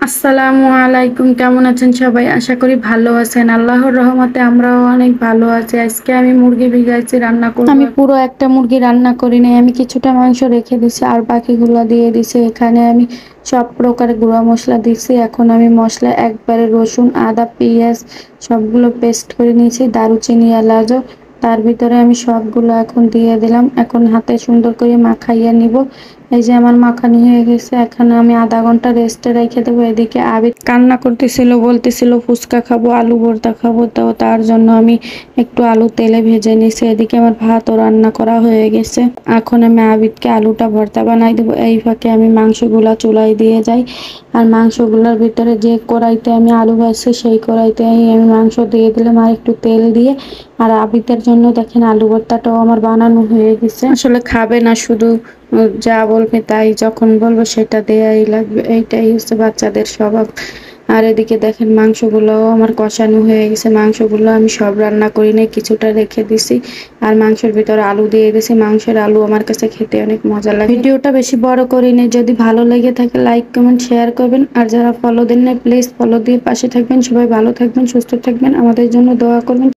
আসসালামু আলাইকুম, কেমন আছেন সবাই? আশা করি ভালো আছেন। আল্লাহর রহমতে আমরাও অনেক ভালো আছি। আজকে আমি মুরগি ভিজাইছি, রান্না করব। আমি পুরো একটা মুরগি রান্না করি নাই, আমি কিছুটা মাংস রেখে দিছি আর বাকিগুলো দিয়ে দিছি। এখানে আমি সব প্রকার গুঁড়া মশলা দিছি। এখন আমি মশলা একবারে রসুন, আদা, পেঁয়াজ সবগুলো পেস্ট করে নিয়েছি, দারুচিনি, এলাচও। তার ভিতরে আমি সবগুলো এখন দিয়ে দিলাম। এখন হাতে সুন্দর করে মাখাইয়া নিব। এই যে আমার মাখানি হয়ে গেছে, এখন আমি আধা ঘন্টা রেস্টে রেখে দেবো। এদিকে আবিদ কান্না করতেছিল, বলতেছিল ফুচকা খাবো, আলু ভর্তা খাবো, তো তার জন্য আমি একটু আলু তেলে ভেজে নিছি। এদিকে আমার ভাতও রান্না করা হয়ে গেছে। এখন আমি আবিদকে আলুটা ভর্তা বানাই দেবো। এই ফাঁকে আমি মাংসগুলা চুলায় দিয়ে যাই। আর মাংসগুলোর ভিতরে যে কড়াইতে আমি আলু ভাজছি সেই কড়াইতেই আমি মাংস দিয়ে দিলাম আর একটু তেল দিয়ে। আর আবিদের জন্য দেখেন আলু ভর্তাটাও আমার বানানো হয়ে গেছে। আসলে খাবে না, শুধু যা বলবে তাই, যখন বলবো সেটা দেয়াই লাগবে, এইটাই হচ্ছে বাচ্চাদের স্বভাব। আর এদিকে দেখেন মাংসগুলো আমার কষানো হয়ে গেছে। মাংসগুলো আমি সব রান্না করি নাই, কিছুটা রেখে দিছি। আর মাংসের ভিতরে আলু দিয়ে দিছি। মাংসের আলু আমার কাছে খেতে অনেক মজা লাগে। ভিডিওটা বেশি বড় করি নাই, যদি ভালো লেগে থাকে লাইক কমেন্ট শেয়ার করবেন। আর যারা ফলো দেন না প্লিজ ফলো দিয়ে পাশে থাকবেন। সবাই ভালো থাকবেন, সুস্থ থাকবেন, আমাদের জন্য দোয়া করবেন।